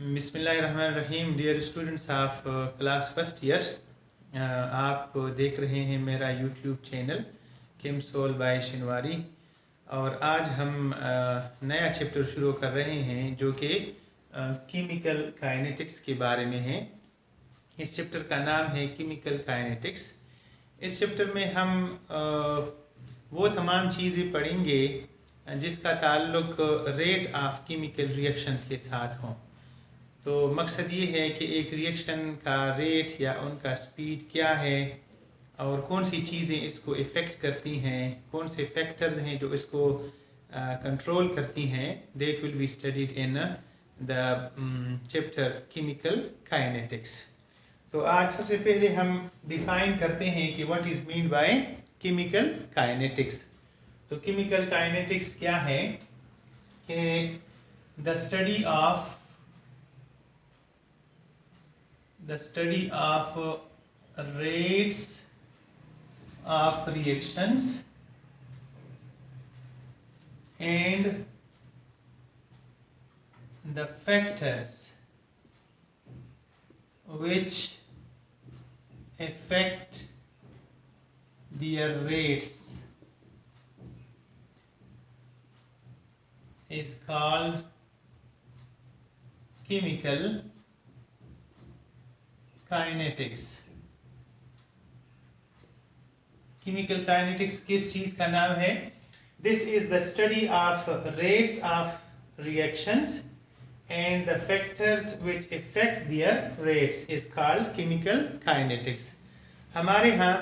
बिस्मिल्लाहिर्रहमानिर्रहीम। Dear students of class first year, आप देख रहे हैं मेरा YouTube channel Chemsol by Shinwari. और आज हम नया चैप्टर शुरू कर रहे हैं जो कि केमिकल काइनेटिक्स के बारे में है। इस चैप्टर का नाम है केमिकल काइनेटिक्स। इस चैप्टर में हम वो तमाम चीज़ें पढ़ेंगे जिसका ताल्लुक रेट ऑफ केमिकल रिएक्शंस के साथ हों। तो मकसद ये है कि एक रिएक्शन का रेट या उनका स्पीड क्या है और कौन सी चीज़ें इसको इफ़ेक्ट करती हैं, कौन से फैक्टर्स हैं जो इसको कंट्रोल करती हैं। That will be studied in the chapter chemical kinetics. तो आज सबसे पहले हम डिफाइन करते हैं कि what is mean by chemical kinetics. तो केमिकल काइनेटिक्स क्या है कि the study of rates of reactions and the factors which affect their rates is called chemical kinetics. Chemical kinetics किस चीज का नाम है? This is the study of rates of reactions and the factors which affect their rates is called chemical kinetics. हमारे यहाँ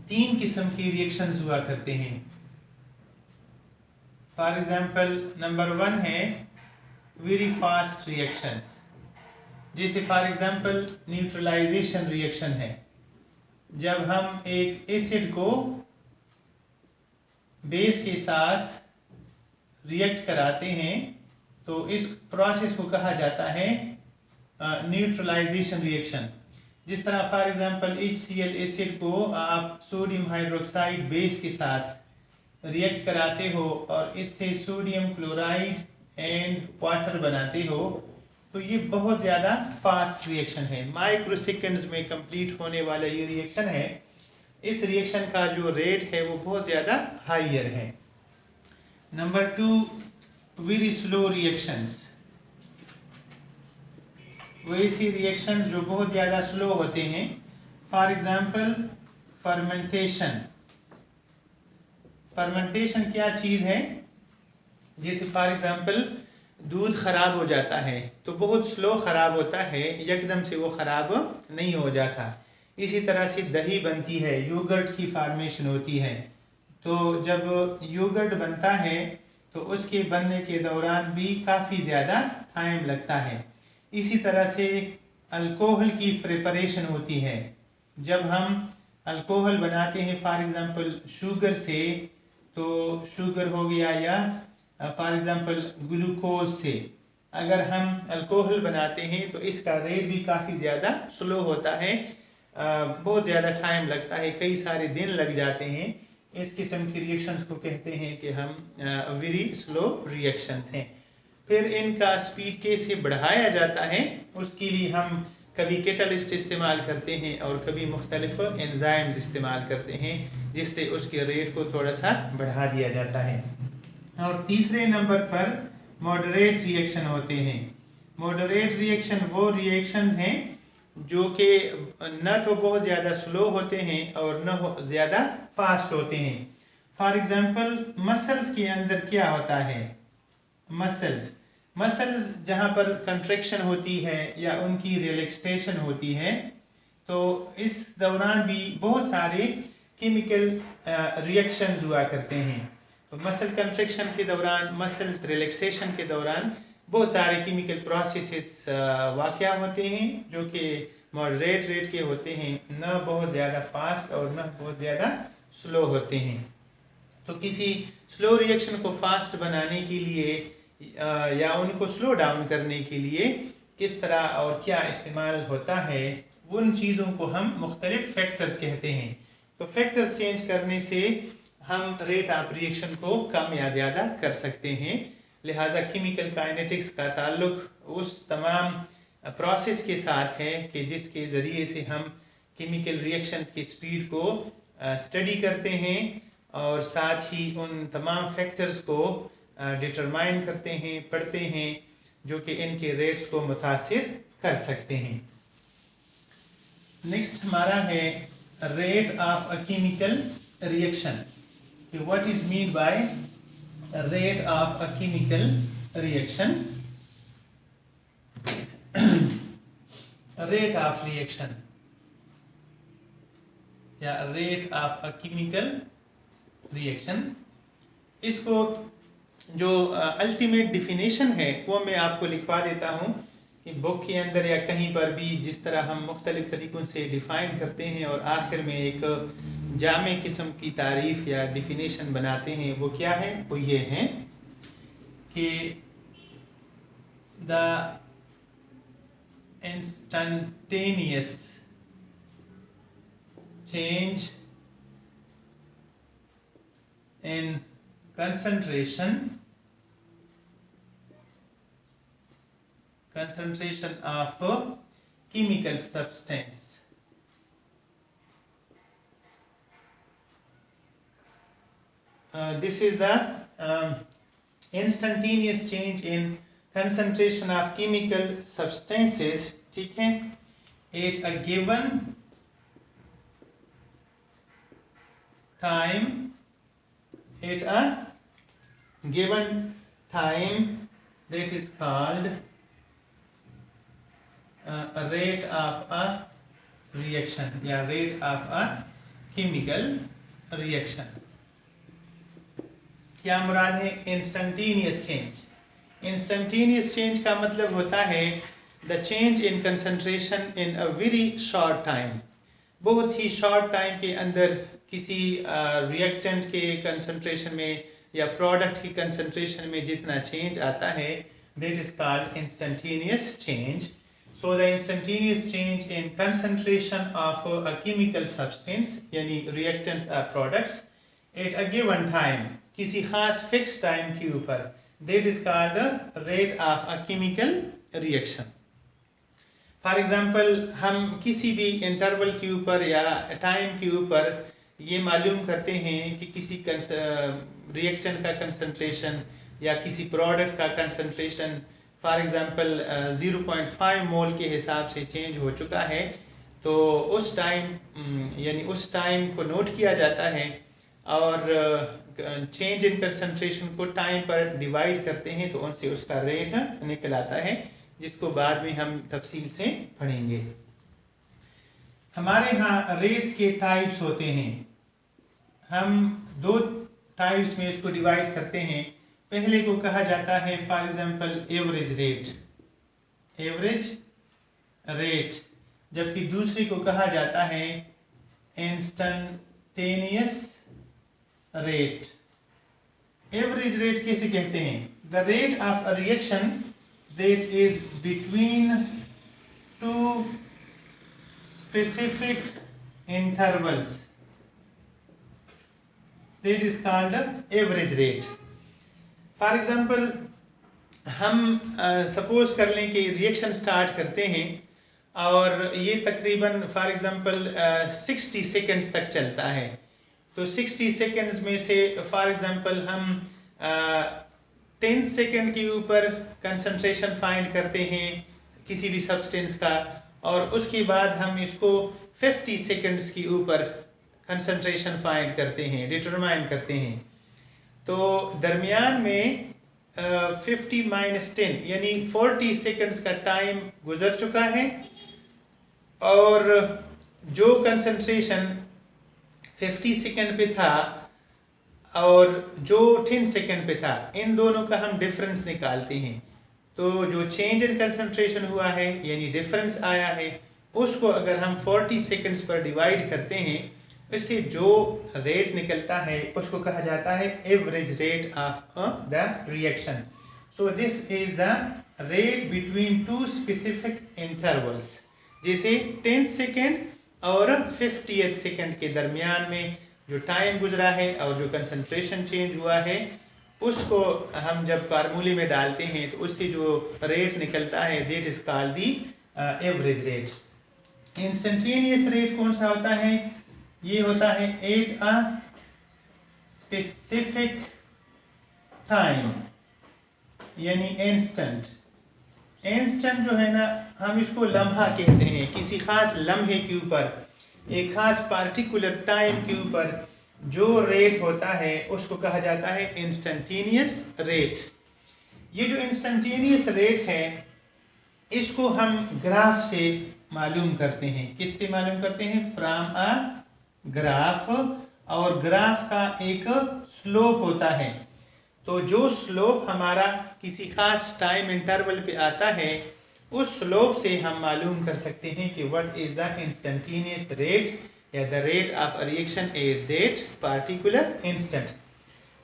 तीन किस्म की रिएक्शंस हुआ करते हैं। फॉर एग्जांपल नंबर 1 है वेरी फास्ट रिएक्शंस, जैसे फॉर एग्जांपल न्यूट्रलाइजेशन रिएक्शन है। जब हम एक एसिड को बेस के साथ रिएक्ट कराते हैं तो इस प्रोसेस को कहा जाता है न्यूट्रलाइजेशन रिएक्शन। जिस तरह फॉर एग्जांपल HCl एसिड को आप सोडियम हाइड्रोक्साइड बेस के साथ रिएक्ट कराते हो और इससे सोडियम क्लोराइड एंड वाटर बनाते हो, तो ये बहुत ज़्यादा फास्ट रिएक्शन है। माइक्रो सेकेंड्स में कंप्लीट होने वाला ये रिएक्शन है। इस रिएक्शन का जो रेट है वो बहुत ज़्यादा हाइयर है। नंबर 2 वेरी स्लो रिएक्शंस, वैसी रिएक्शन जो बहुत ज़्यादा स्लो होते हैं। For example fermentation. फर्मेंटेशन क्या चीज़ है? जैसे फॉर एग्जांपल दूध खराब हो जाता है तो बहुत स्लो खराब होता है, एकदम से वो खराब नहीं हो जाता। इसी तरह से दही बनती है, योगर्ट की फॉर्मेशन होती है। तो जब योगर्ट बनता है तो उसके बनने के दौरान भी काफ़ी ज़्यादा टाइम लगता है। इसी तरह से अल्कोहल की प्रिपरेशन होती है। जब हम अल्कोहल बनाते हैं फॉर एग्जांपल शुगर से, तो शुगर हो गया या फॉर एग्जांपल ग्लूकोज से अगर हम अल्कोहल बनाते हैं तो इसका रेट भी काफ़ी ज़्यादा स्लो होता है, बहुत ज़्यादा टाइम लगता है, कई सारे दिन लग जाते हैं। इस किस्म की रिएक्शंस को कहते हैं कि हम वेरी स्लो रिएक्शंस हैं। फिर इनका स्पीड कैसे बढ़ाया जाता है उसके लिए हम कभी कैटलिस्ट इस्तेमाल करते हैं और कभी मुख्तलिफ एंजाइम्स इस्तेमाल करते हैं जिससे उसके रेट को थोड़ा सा बढ़ा दिया जाता है। और तीसरे नंबर पर मॉडरेट रिएक्शन होते हैं। मॉडरेट रिएक्शन वो रिएक्शंस हैं जो कि न तो बहुत ज़्यादा स्लो होते हैं और न ज़्यादा फास्ट होते हैं। फॉर एग्जांपल मसल्स के अंदर क्या होता है? मसल्स जहाँ पर कंट्रैक्शन होती है या उनकी रिलैक्सेशन होती है, तो इस दौरान भी बहुत सारे केमिकल रिएक्शंस हुआ करते हैं। तो मसल कंट्रैक्शन के दौरान, मसल्स रिलैक्सेशन के दौरान बहुत सारे केमिकल प्रोसेसेस वाक़या होते हैं जो कि मॉडरेट रेट के होते हैं, न बहुत ज़्यादा फास्ट और न बहुत ज़्यादा स्लो होते हैं। तो किसी स्लो रिएक्शन को फास्ट बनाने के लिए या उनको स्लो डाउन करने के लिए किस तरह और क्या इस्तेमाल होता है, उन चीज़ों को हम मुख्तलिफ फैक्टर्स कहते हैं। तो फैक्टर्स चेंज करने से हम रेट ऑफ रिएक्शन को कम या ज़्यादा कर सकते हैं। लिहाजा केमिकल काइनेटिक्स का ताल्लुक उस तमाम प्रोसेस के साथ है कि जिसके ज़रिए से हम केमिकल रिएक्शंस की स्पीड को स्टडी करते हैं और साथ ही उन तमाम फैक्टर्स को डिटरमाइन करते हैं, पढ़ते हैं, जो कि इनके रेट्स को मुतासिर कर सकते हैं। नेक्स्ट हमारा है rate of a chemical reaction. What is mean by rate of a chemical reaction? Rate of reaction या rate of a chemical reaction, इसको जो अल्टीमेट डिफिनेशन है वो मैं आपको लिखवा देता हूँ कि बुक के अंदर या कहीं पर भी जिस तरह हम मुख्तलिफ तरीक़ों से डिफ़ाइन करते हैं और आखिर में एक जामे किस्म की तारीफ़ या डिफिनेशन बनाते हैं, वो क्या है? वो ये है कि the instantaneous change in concentration of a chemical substance this is the instantaneous change in concentration of chemical substances, ठीक है, at a given time, that is called a rate of a reaction या rate of a chemical reaction। क्या मुराद है? Instantaneous change. Instantaneous change का मतलब होता है the change in concentration in a very short time, बहुत ही शॉर्ट टाइम के अंदर किसी रिएक्टेंट के कंसंट्रेशन में या प्रोडक्ट की कंसंट्रेशन में जितना चेंज आता है, that is called instantaneous change. So the instantaneous change in concentration of a chemical substance यानी रिएक्टेंट्स और products at a given time, किसी खास फिक्स टाइम के ऊपर, that is called rate of a chemical reaction. For example हम किसी भी interval के ऊपर या टाइम के ऊपर ये मालूम करते हैं कि किसी रिएक्टेंट का कंसंट्रेशन या किसी प्रोडक्ट का कंसंट्रेशन फॉर एग्जांपल 0.5 मोल के हिसाब से चेंज हो चुका है, तो उस टाइम यानी उस टाइम को नोट किया जाता है और चेंज इन कंसंट्रेशन को टाइम पर डिवाइड करते हैं तो उनसे उसका रेट निकल आता है, जिसको बाद में हम तफसील से पढ़ेंगे। हमारे यहाँ रेट्स के टाइप्स होते हैं, हम दो टाइप्स में इसको डिवाइड करते हैं। पहले को कहा जाता है फॉर एग्जांपल एवरेज रेट, जबकि दूसरी को कहा जाता है इंस्टेंटेनियस रेट। एवरेज रेट कैसे कहते हैं? The rate of a reaction that is between two specific intervals, that is called average rate. For example हम सपोज कर लें कि रिएक्शन स्टार्ट करते हैं और ये तकरीबन फॉर एग्जांपल 60 सेकेंड्स तक चलता है, तो 60 सेकेंड्स में से फॉर एग्जांपल हम 10 सेकेंड के ऊपर कंसंट्रेशन फाइंड करते हैं किसी भी सब्सटेंस का, और उसके बाद हम इसको 50 सेकेंड्स के ऊपर कंसंट्रेशन फाइंड करते हैं, डिटरमाइन करते हैं। तो दरमियान में 50 - 10 यानी 40 सेकेंड्स का टाइम गुजर चुका है, और जो कंसंट्रेशन 50 सेकेंड पे था और जो 10 सेकेंड पे था, इन दोनों का हम डिफरेंस निकालते हैं। तो जो चेंज इन कंसंट्रेशन हुआ है यानी डिफरेंस आया है, उसको अगर हम 40 सेकेंड्स पर डिवाइड करते हैं, इससे जो रेट निकलता है उसको कहा जाता है average rate of the reaction. So this is the rate between two specific intervals, जैसे 10 सेकेंड और 50th सेकेंड के दरमियान में जो टाइम गुजरा है और जो कंसंट्रेशन चेंज हुआ है, उसको हम जब फार्मूले में डालते हैं तो उससे जो रेट निकलता है that is called the average rate. Instantaneous rate कौन सा होता है? ये होता है एट अ स्पेसिफिक टाइम, यानी इंस्टेंट। इंस्टेंट जो है ना, हम इसको लम्हा कहते हैं। किसी खास लम्हे के ऊपर, एक खास पार्टिकुलर टाइम के ऊपर जो रेट होता है उसको कहा जाता है इंस्टेंटेनियस रेट। ये जो इंस्टेंटेनियस रेट है इसको हम ग्राफ से मालूम करते हैं। किससे मालूम करते हैं? From a graph. और ग्राफ का एक स्लोप होता है। तो जो स्लोप हमारा किसी खास टाइम इंटरवल पे आता है उस स्लोप से हम मालूम कर सकते हैं कि what is the instantaneous rate या the rate of reaction at that particular instant.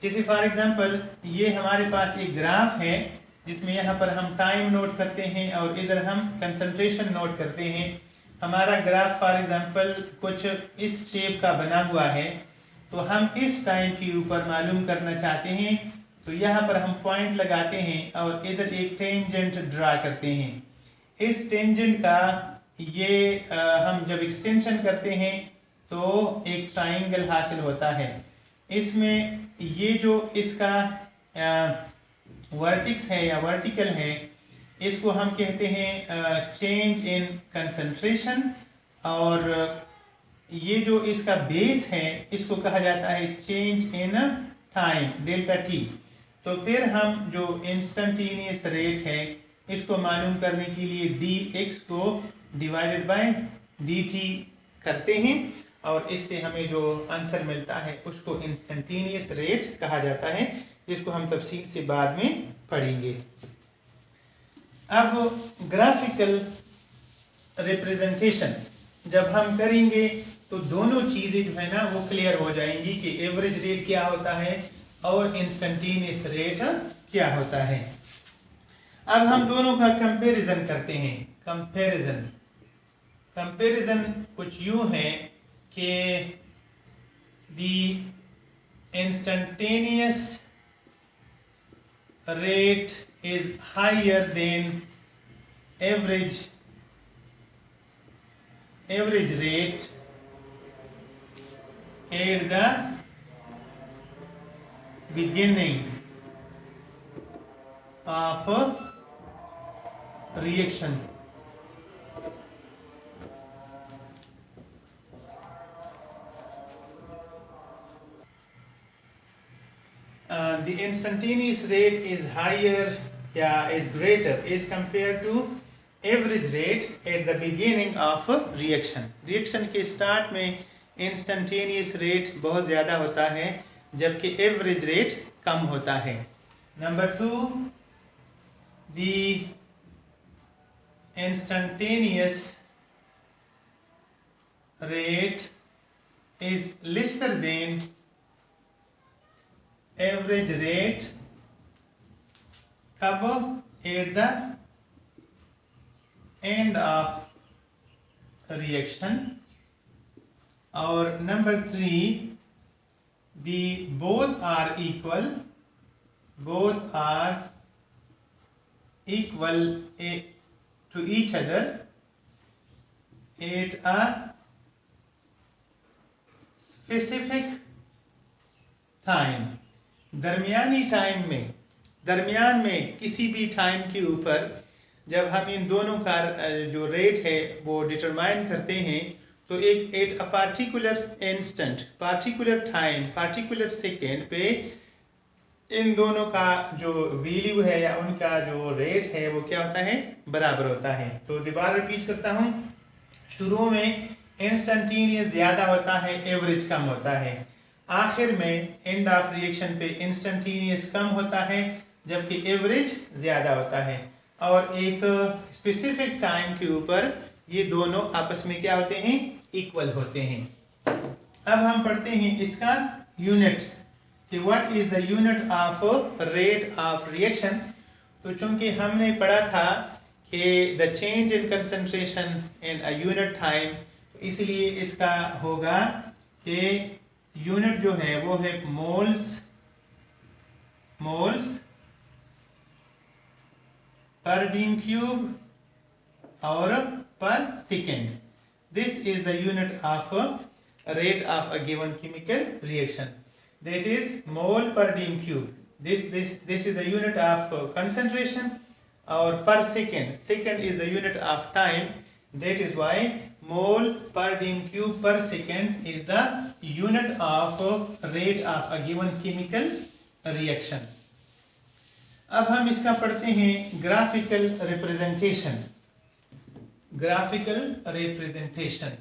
जैसे फॉर एग्जांपल ये हमारे पास एक ग्राफ है जिसमें यहाँ पर हम टाइम नोट करते हैं और इधर हम कंसंट्रेशन नोट करते हैं। हमारा ग्राफ फॉर एग्जांपल कुछ इस शेप का बना हुआ है, तो हम इस टाइम के ऊपर मालूम करना चाहते हैं तो यहाँ पर हम पॉइंट लगाते हैं और इधर एक टेंजेंट ड्रा करते हैं। इस टेंजेंट का ये हम जब एक्सटेंशन करते हैं तो एक ट्राइंगल हासिल होता है। इसमें ये जो इसका वर्टिक्स है या वर्टिकल है इसको हम कहते हैं चेंज इन कंसंट्रेशन, और ये जो इसका बेस है इसको कहा जाता है change in time, delta T. तो फिर हम जो इंस्टेंटेनियस रेट है इसको मालूम करने के लिए dx को डिवाइडेड बाय dt करते हैं और इससे हमें जो आंसर मिलता है उसको इंस्टेंटेनियस रेट कहा जाता है, जिसको हम तफसील से बाद में पढ़ेंगे। अब ग्राफिकल रिप्रेजेंटेशन जब हम करेंगे तो दोनों चीजें जो है ना वो क्लियर हो जाएंगी कि एवरेज रेट क्या होता है और इंस्टेंटेनियस रेट क्या होता है। अब हम दोनों का कंपैरिजन करते हैं। कंपैरिजन कुछ यूं है कि the instantaneous rate is higher than average rate at the beginning of reaction. The instantaneous rate is higher, is greater as compared to average rate at the beginning of reaction. Reaction के start में instantaneous rate बहुत ज़्यादा होता है जबकि average rate कम होता है। Number 2, the instantaneous rate is lesser than average rate कब? At the end of reaction। और number 3, the both are equal to each other at a specific time। दरमियान में किसी भी टाइम के ऊपर जब हम इन दोनों का जो रेट है वो डिटरमाइन करते हैं तो एक at a particular instant, particular time, particular second पे इन दोनों का जो वैल्यू है या उनका जो रेट है वो क्या होता है? बराबर होता है। तो दोबारा रिपीट करता हूँ, शुरू में इंस्टेंटेनियस ज़्यादा होता है, एवरेज कम होता है। आखिर में एंड ऑफ रिएक्शन पे इंस्टेंटेनियस कम होता है जबकि एवरेज ज़्यादा होता है। और एक स्पेसिफिक टाइम के ऊपर ये दोनों आपस में क्या होते हैं? इक्वल होते हैं। अब हम पढ़ते हैं इसका यूनिट कि what is the unit of rate of reaction. तो चूंकि हमने पढ़ा था कि the change in concentration in a unit time, इसलिए इसका होगा कि यूनिट जो है वो है moles moles per dm cube or per second. This is the unit of rate of a given chemical reaction. That is mole per dm cube. This is the unit of concentration, or per second. Second is the unit of time. That is why mole per dm cube per second is the unit of rate of a given chemical reaction. अब हम इसका पढ़ते हैं graphical representation. Graphical representation.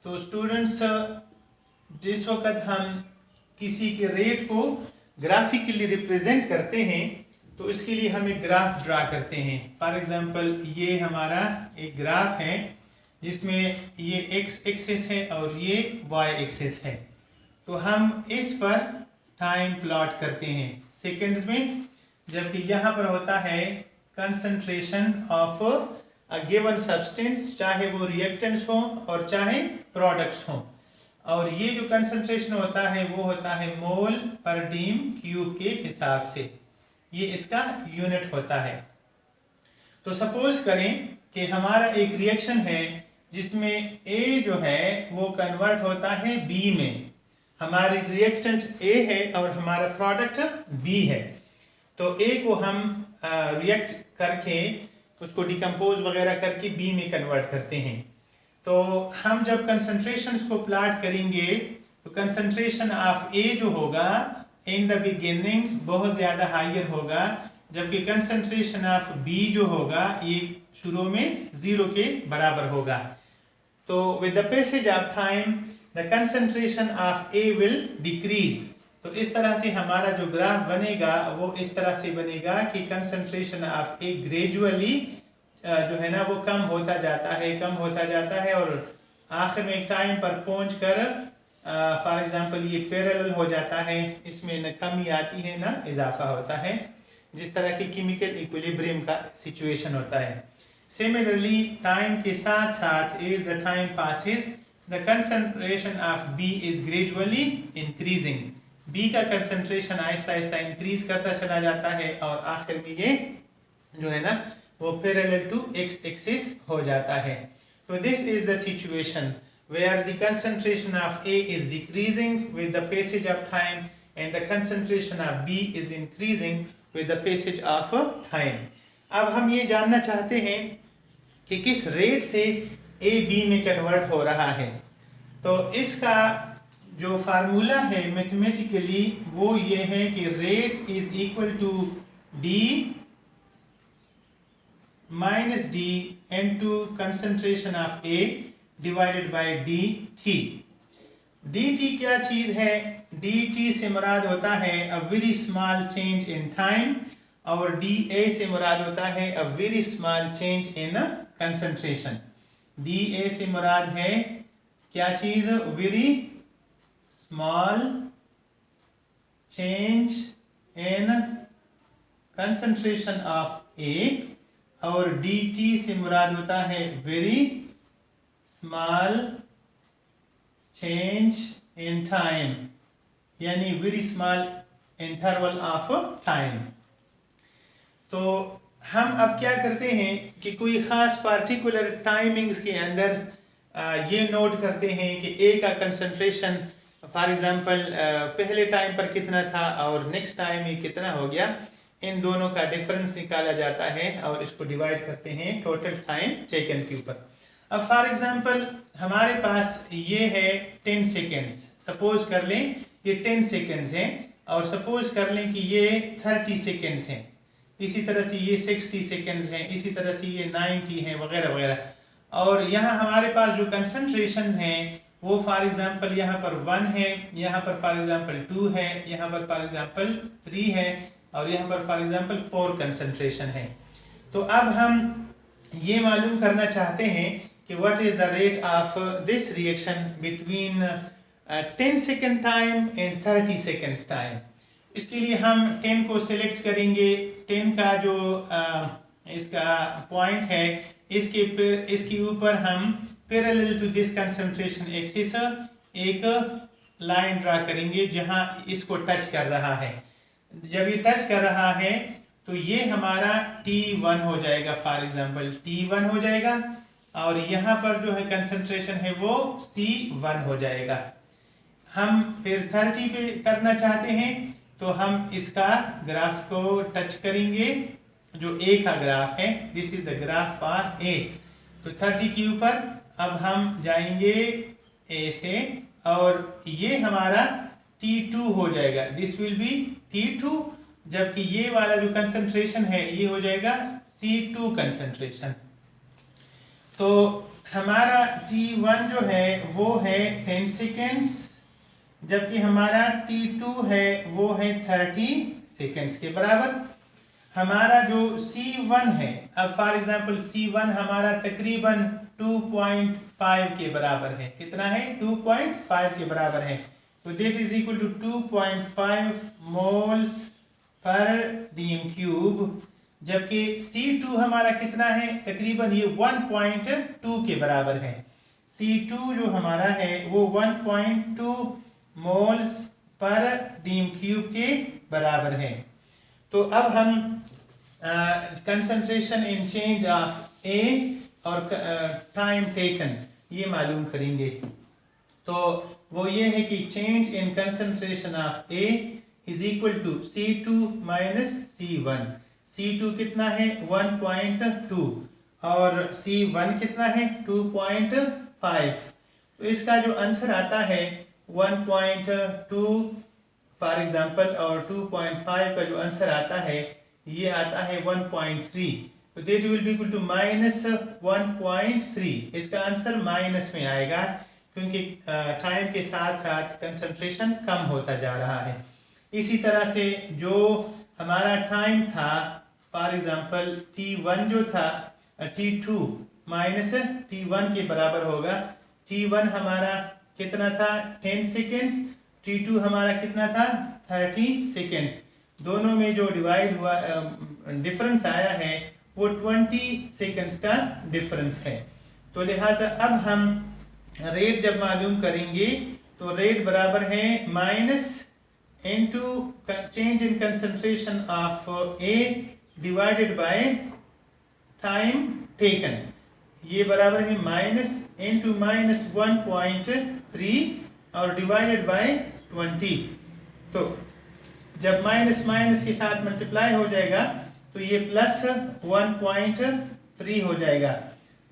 तो students, जिस वक्त हम किसी के रेट को ग्राफिकली रिप्रेजेंट करते हैं तो इसके लिए हम एक ग्राफ ड्रा करते हैं. फॉर एग्जांपल ये हमारा एक ग्राफ है जिसमें ये एक्स एक्सिस है और ये वाई एक्सिस है. तो हम इस पर टाइम प्लॉट करते हैं सेकंड्स में, जबकि यहाँ पर होता है concentration of a given substance, चाहे वो रिएक्टेंट्स हो और चाहे प्रोडक्ट्स हो. और ये जो कंसंट्रेशन होता है वो होता है मोल पर डीम क्यूब के हिसाब से. ये इसका यूनिट होता है. तो सपोज करें कि हमारा एक रिएक्शन है जिसमें A जो है वो कन्वर्ट होता है B में. हमारी रिएक्टेंट A है और हमारा प्रोडक्ट B है. तो A को हम रिएक्ट करके उसको डिकम्पोज वगैरह करके B में कन्वर्ट करते हैं. तो हम जब कंसंट्रेशंस को प्लॉट करेंगे तो कंसंट्रेशन ऑफ A जो होगा इन द बिगिनिंग बहुत ज़्यादा हायर होगा, जबकि कंसंट्रेशन ऑफ B जो होगा ये शुरू में 0 के बराबर होगा. तो with the passage of time the concentration of A will decrease. तो इस तरह से हमारा जो ग्राफ बनेगा वो इस तरह से बनेगा कि कंसंट्रेशन ऑफ A ग्रेजुअली जो है ना वो कम होता जाता है और आखिर में एक टाइम पर पहुंचकर फॉर एग्जांपल ये पैरेलल हो जाता है. इसमें न कमी आती है ना इजाफा होता है, जिस तरह की केमिकल इक्विलिब्रियम का सिचुएशन होता है. सिमिलरली टाइम के साथ साथ as the time passes the concentration of B is gradually increasing. B का कंसंट्रेशन आहिस्ता आहिस्ता इंक्रीज करता चला जाता है और आखिर में ये जो है ना वो पैरेलल टू एक्स एक्सिस हो जाता है. तो this is the situation where the concentration of A is decreasing with the passage of time and the concentration of B is increasing with the passage of time. अब हम ये जानना चाहते हैं कि किस रेट से A B में कन्वर्ट हो रहा है. तो इसका जो फार्मूला है मैथमेटिकली वो ये है कि rate is equal to D minus D into concentration of A divided by dt. dt क्या चीज है? dt से मुराद होता है a very small change in time और dA से मुराद होता है a very small change in concentration. dA से मुराद है क्या चीज? very small change in concentration of A और dt से मुराद होता है very small change in time, यानी very small interval of time. तो हम अब क्या करते हैं कि कोई ख़ास पार्टिकुलर टाइमिंग्स के अंदर ये नोट करते हैं कि A का कंसंट्रेशन फॉर एग्जांपल पहले टाइम पर कितना था और नेक्स्ट टाइम ये कितना हो गया. इन दोनों का डिफरेंस निकाला जाता है और इसको डिवाइड करते हैं टोटल टाइम टेकन के ऊपर. अब फॉर एग्जांपल हमारे पास ये है 10 सेकेंड्स. सपोज कर लें ये 10 सेकेंड्स हैं और सपोज कर लें कि ये 30 सेकेंड्स हैं. इसी तरह से ये 60 सेकेंड्स हैं, इसी तरह से ये 90 हैं वगैरह वगैरह. और यहाँ हमारे पास जो कंसंट्रेशन हैं वो फॉर एग्जांपल यहाँ पर 1 है, यहाँ पर फॉर एग्जांपल 2 है, यहाँ पर फॉर एग्जांपल 3 है और यहाँ पर फॉर एग्जांपल 4 कंसंट्रेशन है. तो अब हम ये मालूम करना चाहते हैं कि what is the rate of this reaction between 10 second time and 30 seconds time. इसके लिए हम 10 को सिलेक्ट करेंगे. 10 का जो इसका पॉइंट है इसके ऊपर हम parallel to this concentration axis एक लाइन ड्रा करेंगे जहां इसको टच कर रहा है। जब ये टच कर रहा है तो ये हमारा T1 हो जाएगा, फॉर एग्जांपल T1 हो जाएगा, और यहाँ पर जो है कंसंट्रेशन है वो C1 हो जाएगा। हम फिर 30 पे करना चाहते हैं तो हम इसका ग्राफ को टच करेंगे, जो A का ग्राफ है, this is the graph for A। तो 30 के ऊपर अब हम जाएंगे A से, और ये हमारा T2 हो जाएगा, दिस विल बी T2, जबकि ये वाला जो कंसंट्रेशन है ये हो जाएगा C2 कंसंट्रेशन। तो हमारा T1 जो है वो है 10 सेकेंड्स, जबकि हमारा T2 है वो है 30 सेकेंड्स के बराबर। हमारा जो C1 है, अब फॉर एग्जांपल C1 हमारा तकरीबन 2.5 के बराबर है। कितना है? 2.5 के बराबर है। तो that is equal to 2.5 moles पर डीएम क्यूब, जबकि C2 हमारा कितना है? तकरीबन ये 1.2 के बराबर है। C2 जो हमारा है वो 1.2 मोल्स पर डीएम क्यूब के बराबर है। तो अब हम कंसंट्रेशन इन चेंज ऑफ ए और टाइम टेकन ये मालूम करेंगे। तो वो ये है कि change in concentration of A is equal to C2 minus C1। C2 कितना है? 1.2 और C1 कितना है? 2.5। तो इसका जो आंसर आता है 1.2 फॉर एग्जांपल, और 2.5 का जो आंसर आता है ये आता है 1.3। तो that will be equal to minus 1.3। इसका आंसर माइनस में आएगा क्योंकि टाइम के साथ साथ कंसंट्रेशन कम होता जा रहा है। इसी तरह से जो हमारा टाइम था, फॉर एग्जांपल T1 जो था T2 माइनस T1 के बराबर होगा। T1 हमारा कितना था? 10 सेकेंड्स। T2 हमारा कितना था? 30 सेकेंड्स। दोनों में जो डिवाइड हुआ डिफरेंस आया है वो 20 सेकेंड्स का डिफरेंस है। तो लिहाजा अब हम रेट जब मालूम करेंगे तो रेट बराबर है minus into change in concentration of A divided by time taken. ये बराबर है माइनस इनटू माइनस 1.3 और डिवाइडेड बाय 20। तो जब माइनस माइनस के साथ मल्टीप्लाई हो जाएगा तो ये प्लस 1.3 हो जाएगा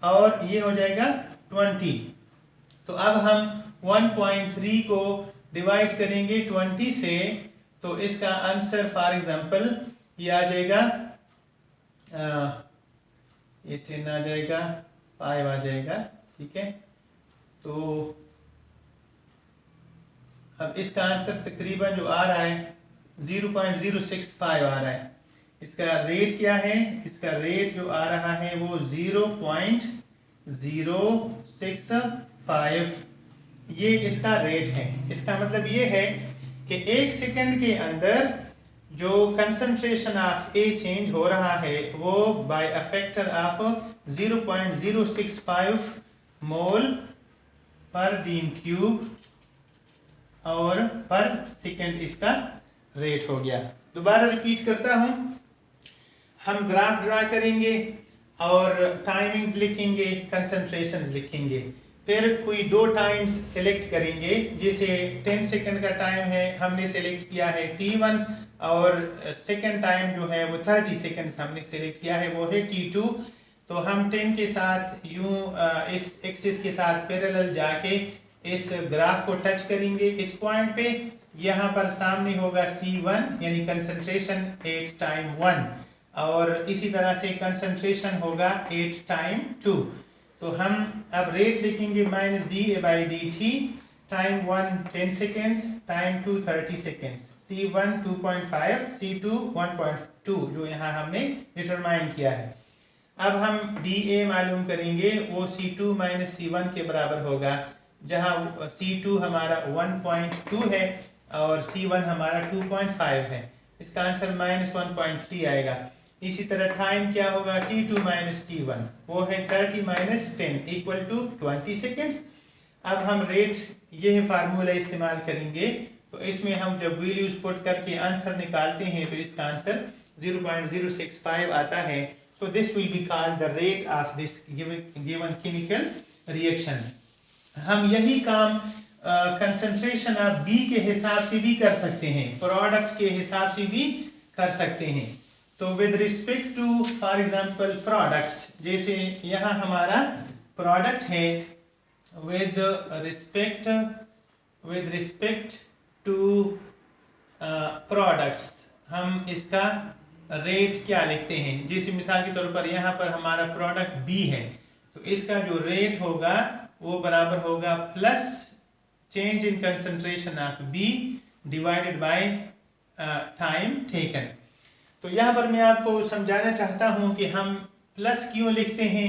और ये हो जाएगा 20। तो अब हम 1.3 को डिवाइड करेंगे 20 से, तो इसका आंसर फॉर एग्जांपल ये आ जाएगा, ये 10 आ जाएगा, 5 आ जाएगा, ठीक है। तो अब इसका आंसर तकरीबन जो आ रहा है 0.065 आ रहा है। इसका रेट क्या है? इसका रेट जो आ रहा है वो 0.065, ये इसका रेट है। इसका मतलब ये है कि 1 सेकंड के अंदर जो कंसंट्रेशन ऑफ ए चेंज हो रहा है वो बाय अ फैक्टर ऑफ 0.065 मोल पर डीएम क्यूब और पर सेकंड इसका रेट हो गया। दोबारा रिपीट करता हूं, हम ग्राफ ड्रा करेंगे और टाइमिंग्स लिखेंगे, कंसंट्रेशंस लिखेंगे, फिर कोई 2 टाइम्स सिलेक्ट करेंगे। जैसे 10 सेकंड का टाइम है, हमने सिलेक्ट किया है T1, और सेकंड टाइम जो है वो 30 सेकंड्स हमने सिलेक्ट किया है, वो है T2। तो हम 10 के साथ यूं इस एक्सिस के साथ पैरेलल जाके इस ग्राफ को टच करेंगे इस पॉइंट पे। यहाँ पर सामने होगा C1 यानी कंसंट्रेशन 8 टाइम 1, और इसी तरह से कंसंट्रेशन होगा 8 टाइम 2। तो हम अब रेट लिखेंगे minus dA/dt, time 1 10 seconds, time 2 30 seconds, C1 2.5, C2 1.2 जो यहाँ हमने डिटरमाइन किया है। अब हम dA मालूम करेंगे, वो C2 माइनस C1 के बराबर होगा, जहाँ C2 हमारा 1.2 है और C1 हमारा 2.5 है। इसका आंसर माइनस 1.3 आएगा। इसी तरह टाइम क्या होगा, t2 माइनस t1, वो है 30 माइनस 10 इक्वल टू 20 सेकेंड्स। अब हम रेट यह फार्मूला इस्तेमाल करेंगे, तो इसमें हम जब वैल्यूज पुट करके आंसर निकालते हैं तो इसका आंसर 0.065 आता है। So this will be called the rate of this given chemical reaction. हम यही काम कंसंट्रेशन ऑफ बी के हिसाब से भी कर सकते हैं, प्रोडक्ट के हिसाब से भी कर सकते हैं। तो with respect to for example products, जैसे यहाँ हमारा प्रोडक्ट है, विद रिस्पेक्ट टू प्रोडक्ट्स हम इसका रेट क्या लिखते हैं। जैसे मिसाल के तौर पर यहाँ पर हमारा प्रोडक्ट बी है, तो इसका जो रेट होगा वो बराबर होगा plus change in concentration of B divided by time taken. तो यहाँ पर मैं आपको समझाना चाहता हूँ कि हम प्लस क्यों लिखते हैं।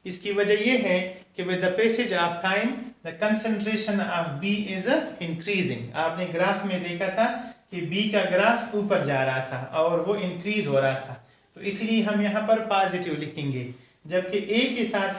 इसकी वजह यह है कि with the passage of time the concentration of B is increasing. आपने ग्राफ में देखा था कि बी का ग्राफ ऊपर जा रहा था और वो इंक्रीज हो रहा था, तो इसलिए हम यहाँ पर पॉजिटिव लिखेंगे, जबकि ए के साथ